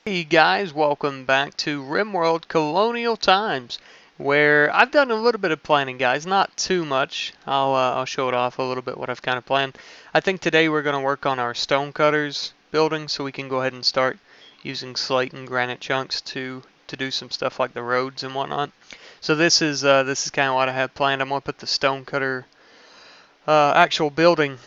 Hey guys, welcome back to RimWorld Colonial Times, where I've done a little bit of planning, guys. Not too much. I'll show it off a little bit what I've kind of planned. I think today we're going to work on our stonecutters building, so we can go ahead and start using slate and granite chunks to do some stuff like the roads and whatnot. So this is kind of what I have planned. I'm going to put the stonecutter actual building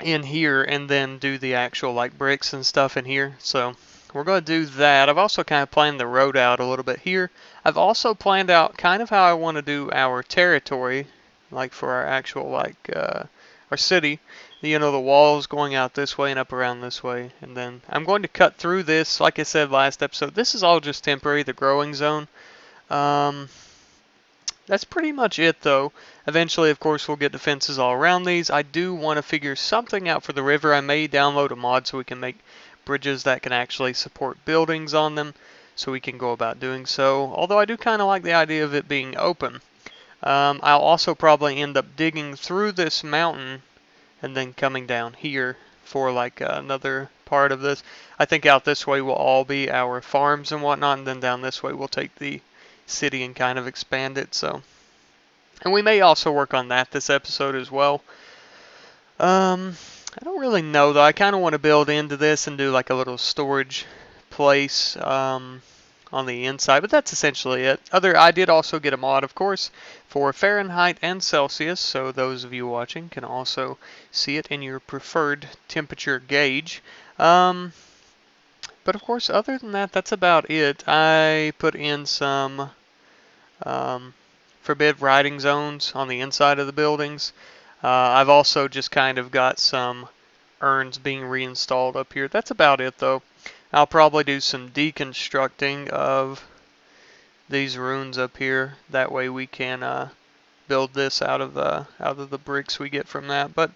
in here and then do the actual like bricks and stuff in here. So we're going to do that. I've also kind of planned the road out a little bit here. I've also planned out kind of how I want to do our territory, like for our actual our city. You know, the walls going out this way and up around this way. And then I'm going to cut through this, like I said last episode. This is all just temporary, the growing zone. Um, that's pretty much it, though. Eventually, of course, we'll get defenses all around these. I do want to figure something out for the river. I may download a mod so we can make bridges that can actually support buildings on them, so we can go about doing so. Although I do kind of like the idea of it being open. I'll also probably end up digging through this mountain and then coming down here for like another part of this. I think out this way will all be our farms and whatnot, and then down this way we'll take the city and kind of expand it. So, and we may also work on that this episode as well. I don't really know though. I kind of want to build into this and do like a little storage place on the inside, but that's essentially it. I did also get a mod, of course, for Fahrenheit and Celsius, so those of you watching can also see it in your preferred temperature gauge. But of course, other than that, that's about it. I put in some forbid riding zones on the inside of the buildings. I've also just kind of got some urns being reinstalled up here. That's about it, though. I'll probably do some deconstructing of these runes up here. That way we can build this out of the bricks we get from that. But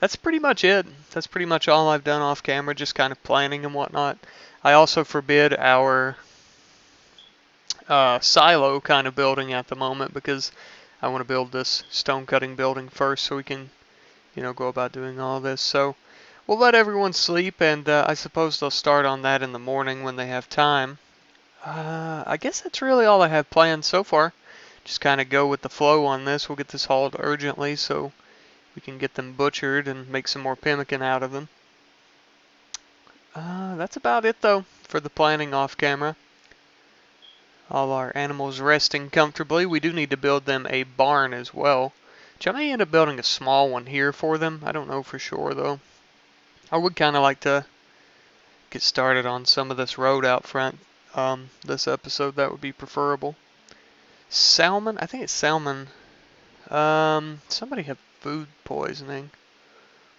that's pretty much it. That's pretty much all I've done off camera, just kind of planning and whatnot. I also forbid our silo kind of building at the moment because I want to build this stone cutting building first so we can, go about doing all this. So we'll let everyone sleep, and I suppose they'll start on that in the morning when they have time. I guess that's really all I have planned so far. Just kind of go with the flow on this. We'll get this hauled urgently so we can get them butchered and make some more pemmican out of them. That's about it though for the planning off camera. All our animals resting comfortably. We do need to build them a barn as well, which I may end up building a small one here for them. I don't know for sure though. I would kind of like to get started on some of this road out front this episode. That would be preferable. Salmon, I think it's salmon. Somebody had food poisoning.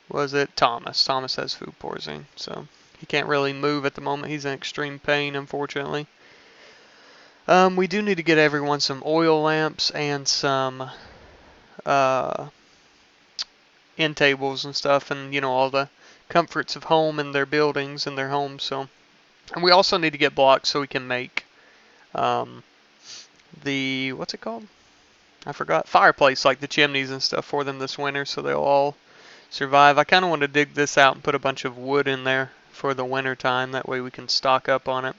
Was it Thomas? Thomas has food poisoning, so he can't really move at the moment. He's in extreme pain, unfortunately. We do need to get everyone some oil lamps and some end tables and stuff, and all the comforts of home in their buildings and their homes. So, and we also need to get blocks so we can make the what's it called? I forgot. Fireplace, like the chimneys and stuff for them this winter, so they'll all survive. I kind of want to dig this out and put a bunch of wood in there for the winter time. That way we can stock up on it.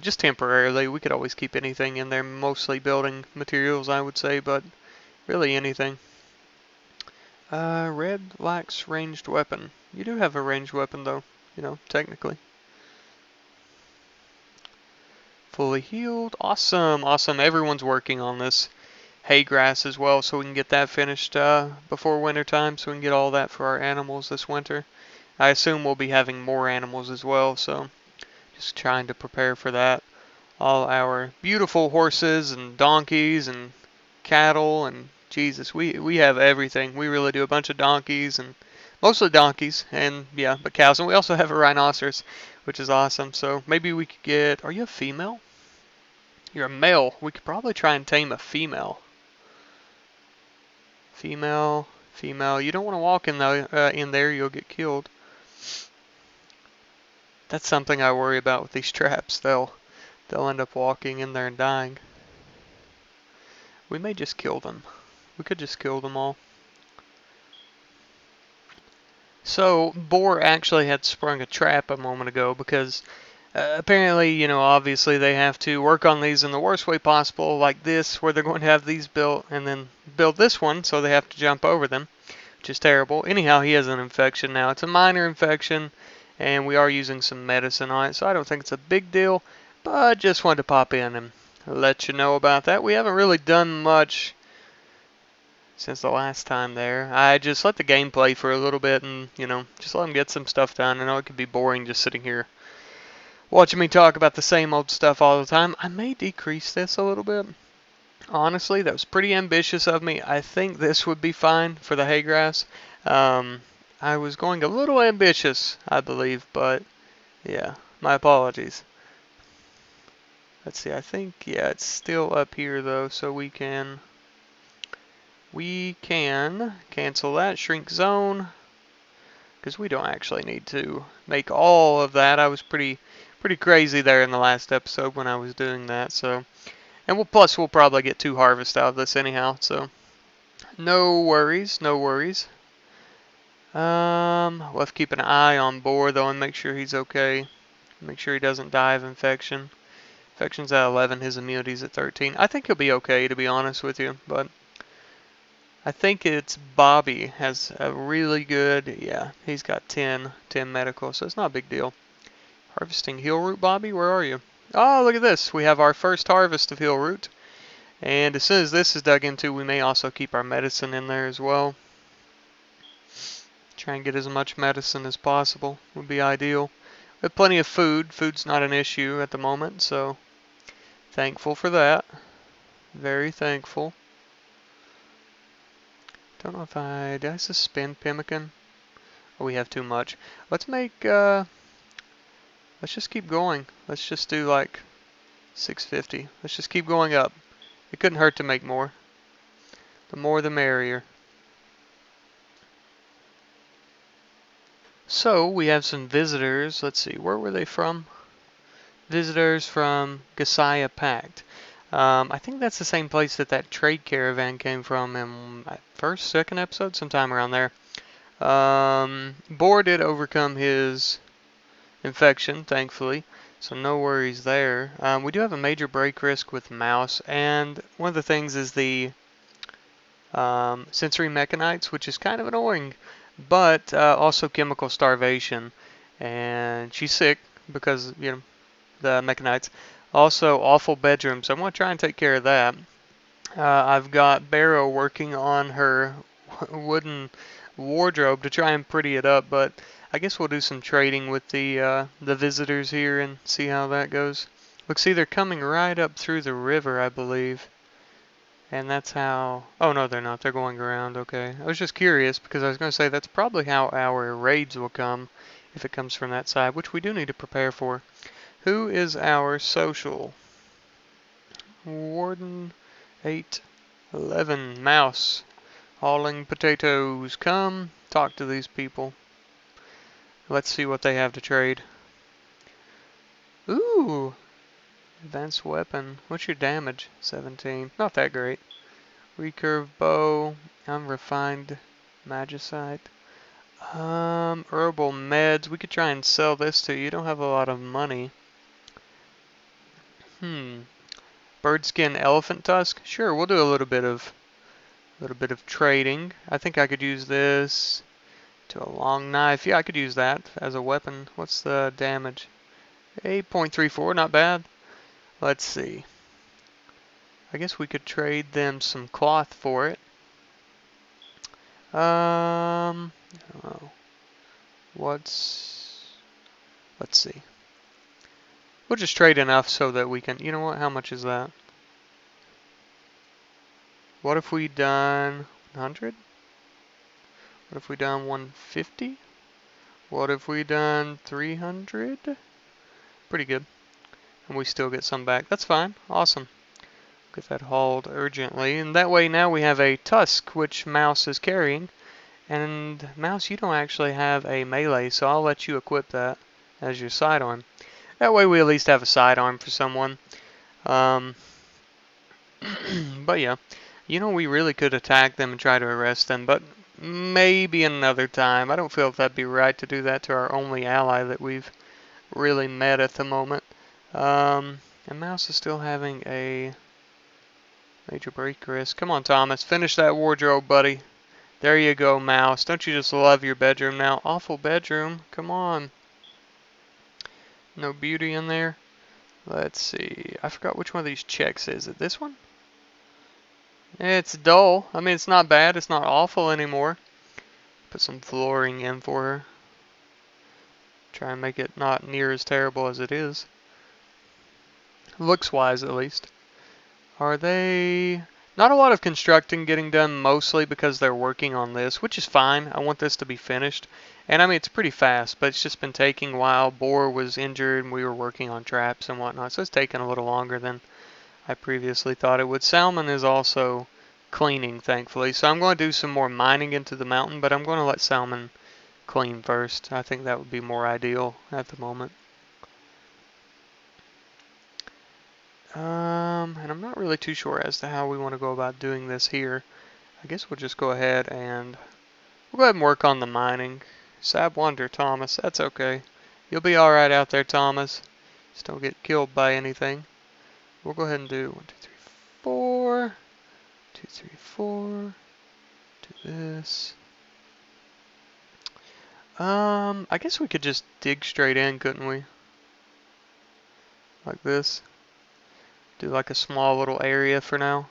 Just temporarily. We could always keep anything in there, mostly building materials, I would say, but really anything. Red lacks ranged weapon. You do have a ranged weapon, though, technically. Fully healed. Awesome, awesome. Everyone's working on this hay grass as well, so we can get that finished before winter time, so we can get all that for our animals this winter. I assume we'll be having more animals as well, so just trying to prepare for that. All our beautiful horses and donkeys and cattle and Jesus, we have everything. We really do. A bunch of donkeys and mostly donkeys and yeah, but cows. And we also have a rhinoceros, which is awesome. So maybe we could get. Are you a female? You're a male. We could probably try and tame a female. Female, female. You don't want to walk in there. You'll get killed. That's something I worry about with these traps. They'll end up walking in there and dying. We may just kill them. We could just kill them all. So, Boar actually had sprung a trap a moment ago because Apparently, obviously they have to work on these in the worst way possible, like this, where they're going to have these built and then build this one, so they have to jump over them, which is terrible. Anyhow, he has an infection now. It's a minor infection, and we are using some medicine on it, so I don't think it's a big deal, but just wanted to pop in and let you know about that. We haven't really done much since the last time there. I just let the game play for a little bit and, just let them get some stuff done. I know it could be boring just sitting here watching me talk about the same old stuff all the time. I may decrease this a little bit. Honestly, that was pretty ambitious of me. I think this would be fine for the hay grass. I was going a little ambitious, I believe, but yeah, my apologies. Let's see, I think, yeah, it's still up here though, so we can cancel that, shrink zone, because we don't actually need to make all of that. I was pretty crazy there in the last episode when I was doing that, so. And we'll probably get 2 harvests out of this anyhow, so no worries, no worries. We'll have to keep an eye on Boar though and make sure he's okay. Make sure he doesn't die of infection. Infection's at 11, his immunity's at 13. I think he'll be okay, to be honest with you, but I think it's Bobby has a really good, yeah, he's got 10 medical, so it's not a big deal. Harvesting heal root, Bobby, where are you? Oh, look at this. We have our first harvest of heal root. And as soon as this is dug into, we may also keep our medicine in there as well. Try and get as much medicine as possible would be ideal. We have plenty of food. Food's not an issue at the moment, so thankful for that. Very thankful. Don't know if did I suspend pemmican? Oh, we have too much. Let's make, let's just keep going. Let's just do like 650. Let's just keep going up. It couldn't hurt to make more. The more the merrier. So we have some visitors. Let's see, where were they from? Visitors from Gasaya Pact. I think that's the same place that trade caravan came from in second episode, sometime around there. Boar did overcome his infection, thankfully, so no worries there. We do have a major break risk with mouse, and one of the things is the sensory mechanites, which is kind of annoying, but also chemical starvation. And she's sick because, the mechanites. Also, awful bedrooms. I'm going to try and take care of that. I've got Barrow working on her wooden wardrobe to try and pretty it up, but I guess we'll do some trading with the visitors here and see how that goes. Look, see, they're coming right up through the river, I believe. And that's how... Oh, no, they're not. They're going around. Okay. I was just curious because I was going to say that's probably how our raids will come if it comes from that side, which we do need to prepare for. Who is our social? Warden 811. Mouse. Hauling potatoes. Come talk to these people. Let's see what they have to trade. Ooh. Advanced weapon. What's your damage? 17. Not that great. Recurve bow. Unrefined magicite. Herbal meds. We could try and sell this to you. You don't have a lot of money. Birdskin elephant tusk. Sure, we'll do a little bit of trading. I think I could use this to a long knife. Yeah, I could use that as a weapon. What's the damage? 8.34. Not bad. Let's see. I guess we could trade them some cloth for it. Oh. Let's see. We'll just trade enough so that we can, you know what, how much is that? What if we done 100? What if we done 150? What if we done 300? Pretty good. And we still get some back. That's fine. Awesome. Get that hauled urgently. And that way now we have a tusk, which Mouse is carrying. And Mouse, you don't actually have a melee, so I'll let you equip that as your sidearm. That way we at least have a sidearm for someone. But yeah, we really could attack them and try to arrest them, but maybe another time. I don't feel if that'd be right to do that to our only ally that we've really met at the moment. And Mouse is still having a major break risk. Come on, Thomas. Finish that wardrobe, buddy. There you go, Mouse. Don't you just love your bedroom now? Awful bedroom. Come on. No beauty in there. Let's see. I forgot which one of these checks is it. This one? It's dull. I mean, it's not bad. It's not awful anymore. Put some flooring in for her. Try and make it not near as terrible as it is. Looks-wise, at least. Are they... Not a lot of constructing getting done, mostly because they're working on this, which is fine. I want this to be finished. And I mean, it's pretty fast, but it's just been taking a while. Boar was injured, and we were working on traps and whatnot, so it's taking a little longer than I previously thought it would. Salmon is also cleaning, thankfully. So I'm going to do some more mining into the mountain, but I'm going to let salmon clean first. I think that would be more ideal at the moment. And I'm not really too sure as to how we want to go about doing this here. I guess we'll just go ahead and work on the mining. Sad wonder, Thomas. That's okay. You'll be alright out there, Thomas. Just don't get killed by anything. We'll go ahead and do 1, 2, 3, 4. 1, 2, 3, 4. Do this. I guess we could just dig straight in, couldn't we? Like this. Do like a small little area for now.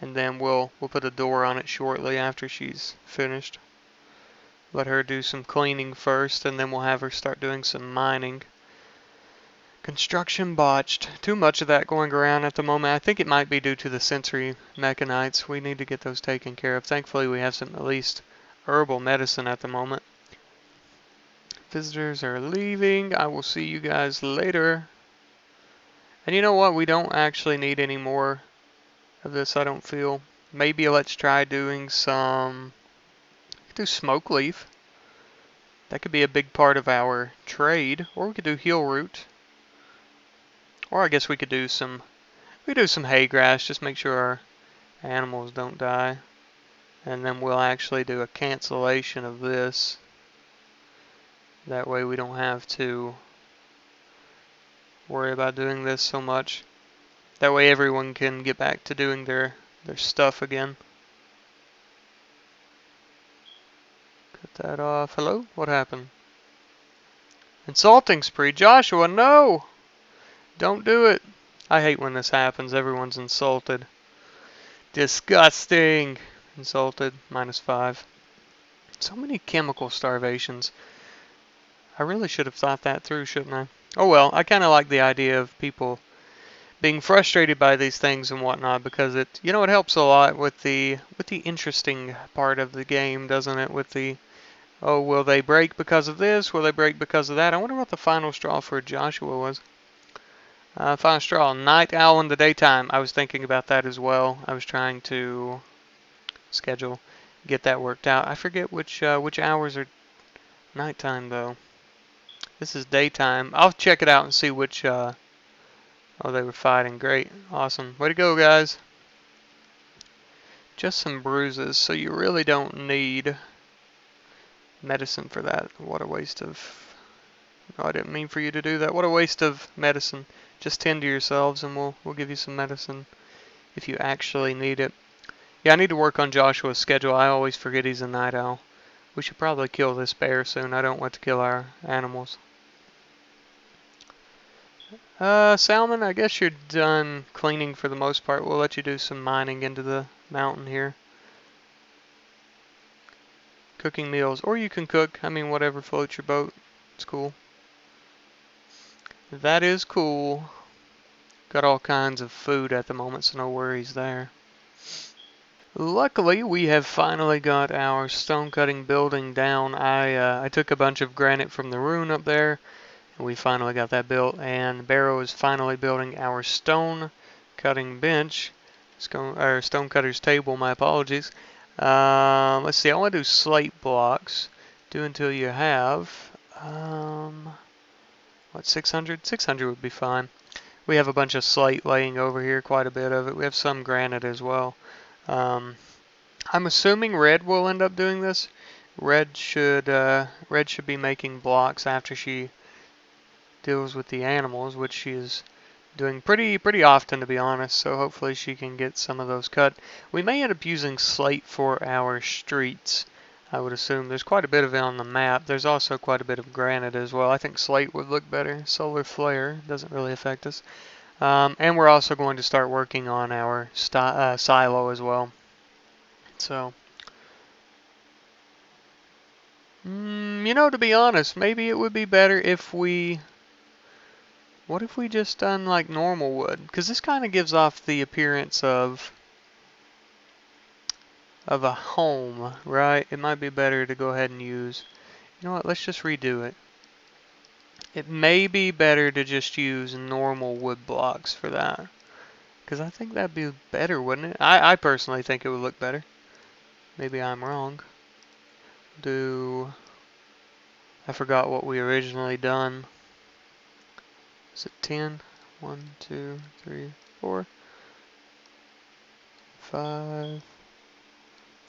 And then we'll put a door on it shortly after she's finished. Let her do some cleaning first, and then we'll have her start doing some mining. Construction botched. Too much of that going around at the moment. I think it might be due to the sensory mechanites. We need to get those taken care of. Thankfully, we have some at least herbal medicine at the moment. Visitors are leaving. I will see you guys later. And you know what? We don't actually need any more of this, I don't feel. Maybe let's try doing some... We could do smoke leaf. That could be a big part of our trade. Or we could do heel root. Or I guess we could do some hay grass, just make sure our animals don't die. And then we'll actually do a cancellation of this. That way we don't have to worry about doing this so much. That way everyone can get back to doing their stuff again. Cut that off. Hello? What happened? Insulting spree. Joshua, no! Don't do it. I hate when this happens. Everyone's insulted. Disgusting. Insulted. -5. So many chemical starvations. I really should have thought that through, shouldn't I? Oh well, I kind of like the idea of people being frustrated by these things and whatnot, because it helps a lot with the interesting part of the game, doesn't it? With the, oh, will they break because of this? Will they break because of that? I wonder what the final straw for Joshua was. Final straw, night owl in the daytime. I was thinking about that as well. I was trying to get that worked out. I forget which hours are nighttime though. This is daytime. I'll check it out and see which. Oh, they were fighting. Great, awesome. Way to go, guys. Just some bruises, so you really don't need medicine for that. What a waste of... No, I didn't mean for you to do that. What a waste of medicine. Just tend to yourselves and we'll give you some medicine if you actually need it. Yeah, I need to work on Joshua's schedule. I always forget he's a night owl. We should probably kill this bear soon. I don't want to kill our animals. Salmon, I guess you're done cleaning for the most part. We'll let you do some mining into the mountain here. Cooking meals, or you can cook. I mean, whatever floats your boat. It's cool. That is cool. Got all kinds of food at the moment, so no worries there. Luckily, we have finally got our stone cutting building down. I took a bunch of granite from the ruin up there, and we finally got that built. And Barrow is finally building our stone cutting bench, or stone cutter's table. My apologies. Let's see. I want to do slate blocks. Do until you have what, 600? 600 would be fine. We have a bunch of slate laying over here, quite a bit of it. We have some granite as well. I'm assuming Red will end up doing this. Red should be making blocks after she deals with the animals, which she is doing pretty often, to be honest. So hopefully she can get some of those cut. We may end up using slate for our streets. I would assume there's quite a bit of it on the map. There's also quite a bit of granite as well. I think slate would look better. Solar flare doesn't really affect us. And we're also going to start working on our silo as well. So, you know, to be honest, maybe it would be better if we... What if we just done like normal wood? Because this kind of gives off the appearance of a home, right? It might be better to go ahead and use... You know what, let's just redo it. It may be better to just use normal wood blocks for that. Because I think that'd be better, wouldn't it? I personally think it would look better. Maybe I'm wrong. I forgot what we originally done. Is it 10? 1, 2, 3, 4, 5,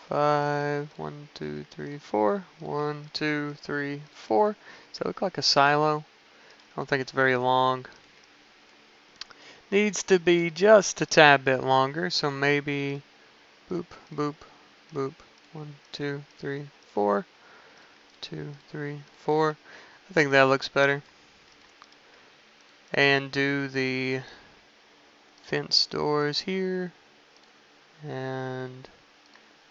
5, 1, 2, 3, 4, 1, 2, 3, 4. Does that look like a silo? I don't think it's very long. Needs to be just a tad bit longer, so maybe boop, boop, boop. 1, 2, 3, 4. 2, 3, 4. I think that looks better. And do the fence doors here and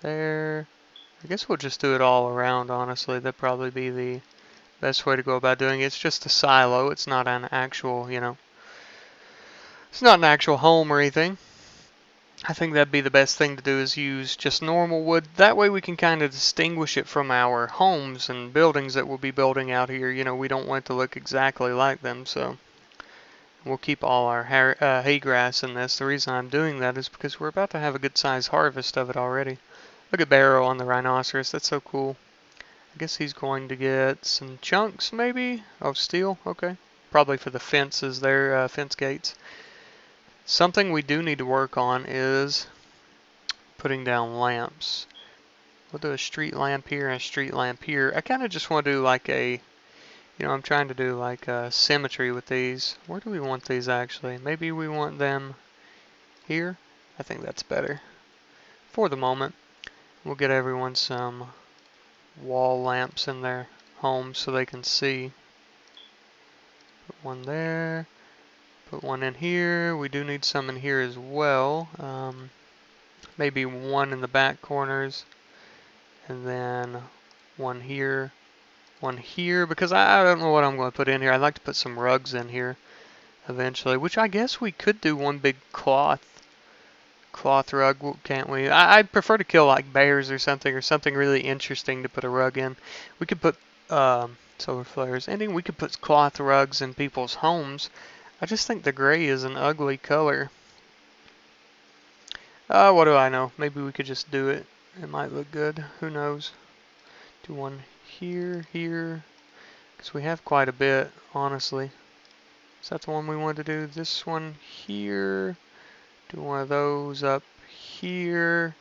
there. I guess we'll just do it all around, honestly. That'd probably be the best way to go about doing it. It's just a silo. It's not an actual, you know, it's not an actual home or anything. I think that'd be the best thing to do is use just normal wood. That way we can kind of distinguish it from our homes and buildings that we'll be building out here. You know, we don't want it to look exactly like them, so we'll keep all our hay grass in this. The reason I'm doing that is because we're about to have a good sized harvest of it already. Look at Barrow on the rhinoceros. That's so cool. I guess he's going to get some chunks, maybe? Oh, steel? Okay. Probably for the fences there, fence gates. Something we do need to work on is putting down lamps. We'll do a street lamp here and a street lamp here. I kind of just want to do like a, you know, I'm trying to do like a symmetry with these. Where do we want these actually? Maybe we want them here? I think that's better. For the moment, we'll get everyone some wall lamps in their homes so they can see. Put one there. Put one in here. We do need some in here as well. Maybe one in the back corners. And then one here. One here. Because I don't know what I'm going to put in here. I'd like to put some rugs in here eventually. Which I guess we could do one big cloth rug, can't we? I'd prefer to kill like bears or something really interesting to put a rug in. We could put solar flares ending. We could put cloth rugs in people's homes. I just think the gray is an ugly color. What do I know? Maybe we could just do it. It might look good. Who knows? Do one here, here. Because we have quite a bit, honestly. Is that the one we want to do? This one here. Do one of those up here.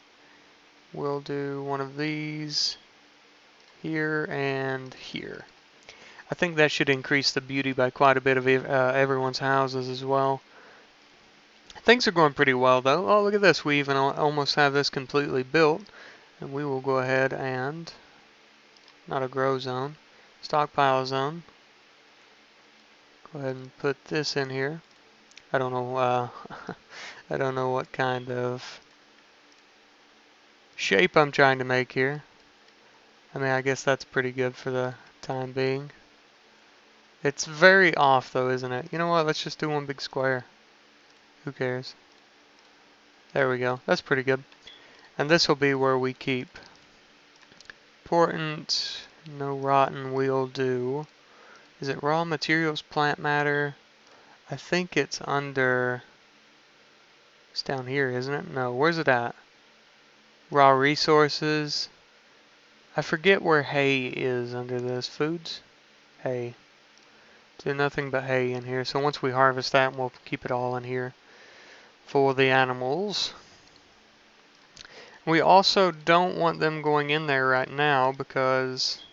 We'll do one of these here and here. I think that should increase the beauty by quite a bit of everyone's houses as well. Things are going pretty well though. Oh, look at this. We even almost have this completely built. And we will go ahead and, not a grow zone, stockpile zone. Go ahead and put this in here. I don't know, I don't know what kind of shape I'm trying to make here. I mean, I guess that's pretty good for the time being. It's very off though, isn't it? You know what? Let's just do one big square. Who cares? There we go. That's pretty good. And this will be where we keep. Important, no rotten, we'll do. Is it raw materials, plant matter? I think it's under, it's down here, isn't it? No, where's it at? Raw resources. I forget where hay is under this. Foods? Hay. Do nothing but hay in here. So once we harvest that, we'll keep it all in here for the animals. We also don't want them going in there right now because,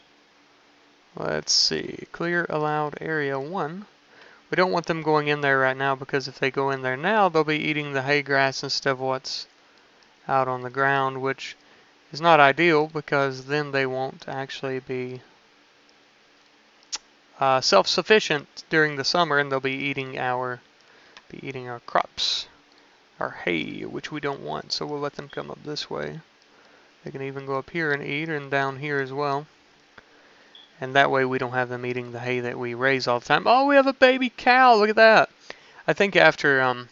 let's see, clear allowed area 1. We don't want them going in there right now, because if they go in there now, they'll be eating the hay grass instead of what's out on the ground, which is not ideal, because then they won't actually be self-sufficient during the summer, and they'll be eating our crops, our hay, which we don't want. So we'll let them come up this way. They can even go up here and eat, and down here as well. And that way we don't have them eating the hay that we raise all the time. Oh, we have a baby cow. Look at that. I think after a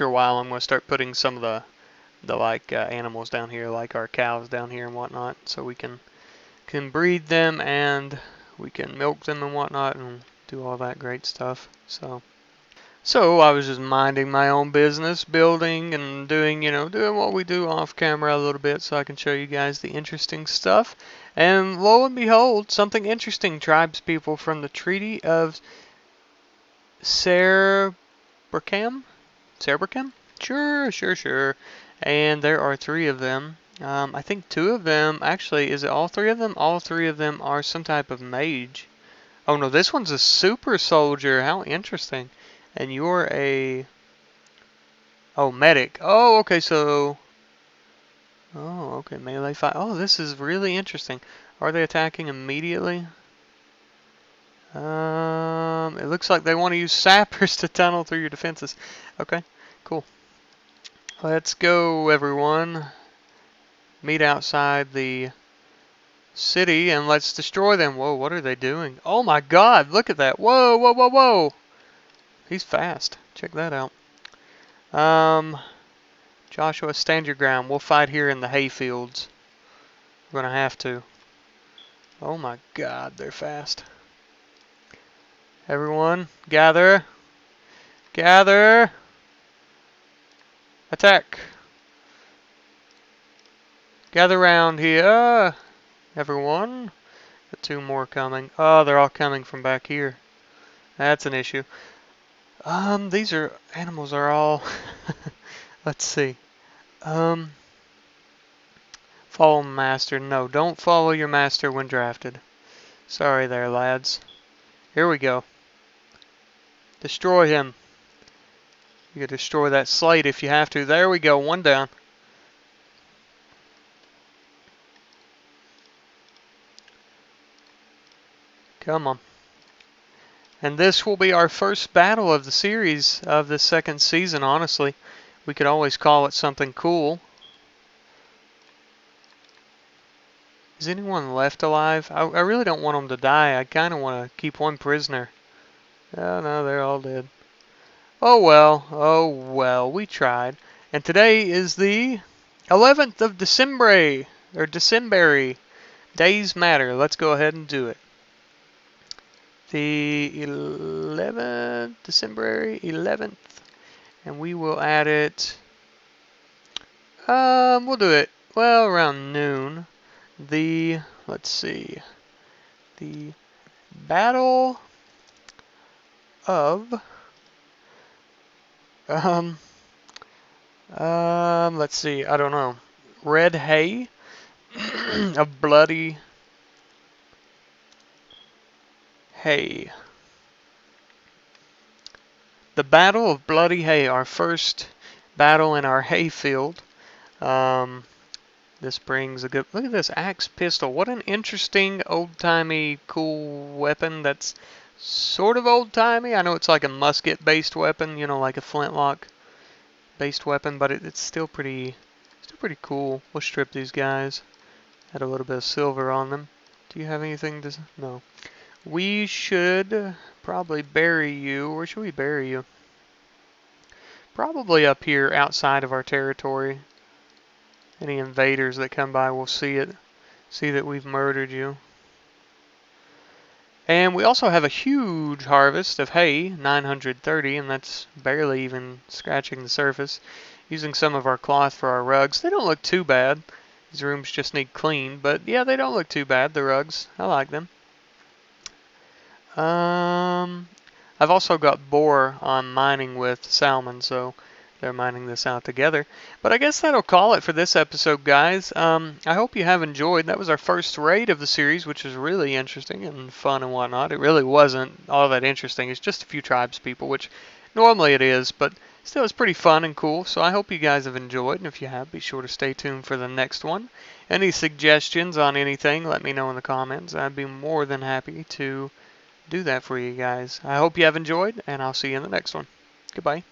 while, I'm going to start putting some of the animals down here, like our cows down here and whatnot, so we can breed them, and we can milk them and whatnot, and do all that great stuff. So I was just minding my own business, building and doing what we do off camera a little bit, so I can show you guys the interesting stuff. And lo and behold, something interesting. Tribes people from the Treaty of Cerbrecam? Cerbrecam? Sure. And there are 3 of them. I think 2 of them, actually, is it all 3 of them? All 3 of them are some type of mage. Oh no, this one's a super soldier. How interesting. And you're a... Oh, medic. Oh, okay, so... Oh, okay, melee fight. Oh, this is really interesting. Are they attacking immediately? It looks like they want to use sappers to tunnel through your defenses. Okay, cool. Let's go, everyone. Meet outside the city, and let's destroy them. Whoa, what are they doing? Oh my god, look at that. Whoa. He's fast. Check that out. Joshua, stand your ground. We'll fight here in the hay fields. We're gonna have to. Oh my god, they're fast. Everyone, gather. Gather. Attack. Gather round here. Everyone. Got 2 more coming. Oh, they're all coming from back here. That's an issue. These animals are all... Let's see. Follow master. No, don't follow your master when drafted. Sorry there, lads. Here we go. Destroy him. You can destroy that slate if you have to. There we go. 1 down. Come on. And this will be our first battle of the series of the 2nd season, honestly. We could always call it something cool. Is anyone left alive? I really don't want them to die. I kind of want to keep 1 prisoner. Oh no, they're all dead. Oh well, we tried. And today is the 11th of December, or December. Days matter. Let's go ahead and do it. The 11th, December 11th. And we will add it, we'll do it, well, around noon. Let's see, the Battle of, let's see, I don't know, Red Hay, of Bloody Hay. The Battle of Bloody Hay, our first battle in our hay field. This brings a good... Look at this axe pistol. What an interesting, old-timey, cool weapon that's sort of old-timey. I know it's like a musket-based weapon, like a flintlock-based weapon, but it's still pretty cool. We'll strip these guys. Add a little bit of silver on them. Do you have anything to... No. We should probably bury you. Where should we bury you? Probably up here outside of our territory. Any invaders that come by will see it. See that we've murdered you. And we also have a huge harvest of hay, 930, and that's barely even scratching the surface. Using some of our cloth for our rugs. They don't look too bad. These rooms just need cleaned, but yeah, they don't look too bad, the rugs. I like them. I've also got boar on mining with salmon, so they're mining this out together. But I guess that'll call it for this episode, guys. I hope you have enjoyed. That was our first raid of the series, which was really interesting and fun and whatnot. It really wasn't all that interesting. It's just a few tribes people, which normally it is, but still it's pretty fun and cool. So I hope you guys have enjoyed, and if you have, be sure to stay tuned for the next one. Any suggestions on anything, let me know in the comments. I'd be more than happy to do that for you guys. I hope you have enjoyed, and I'll see you in the next one. Goodbye.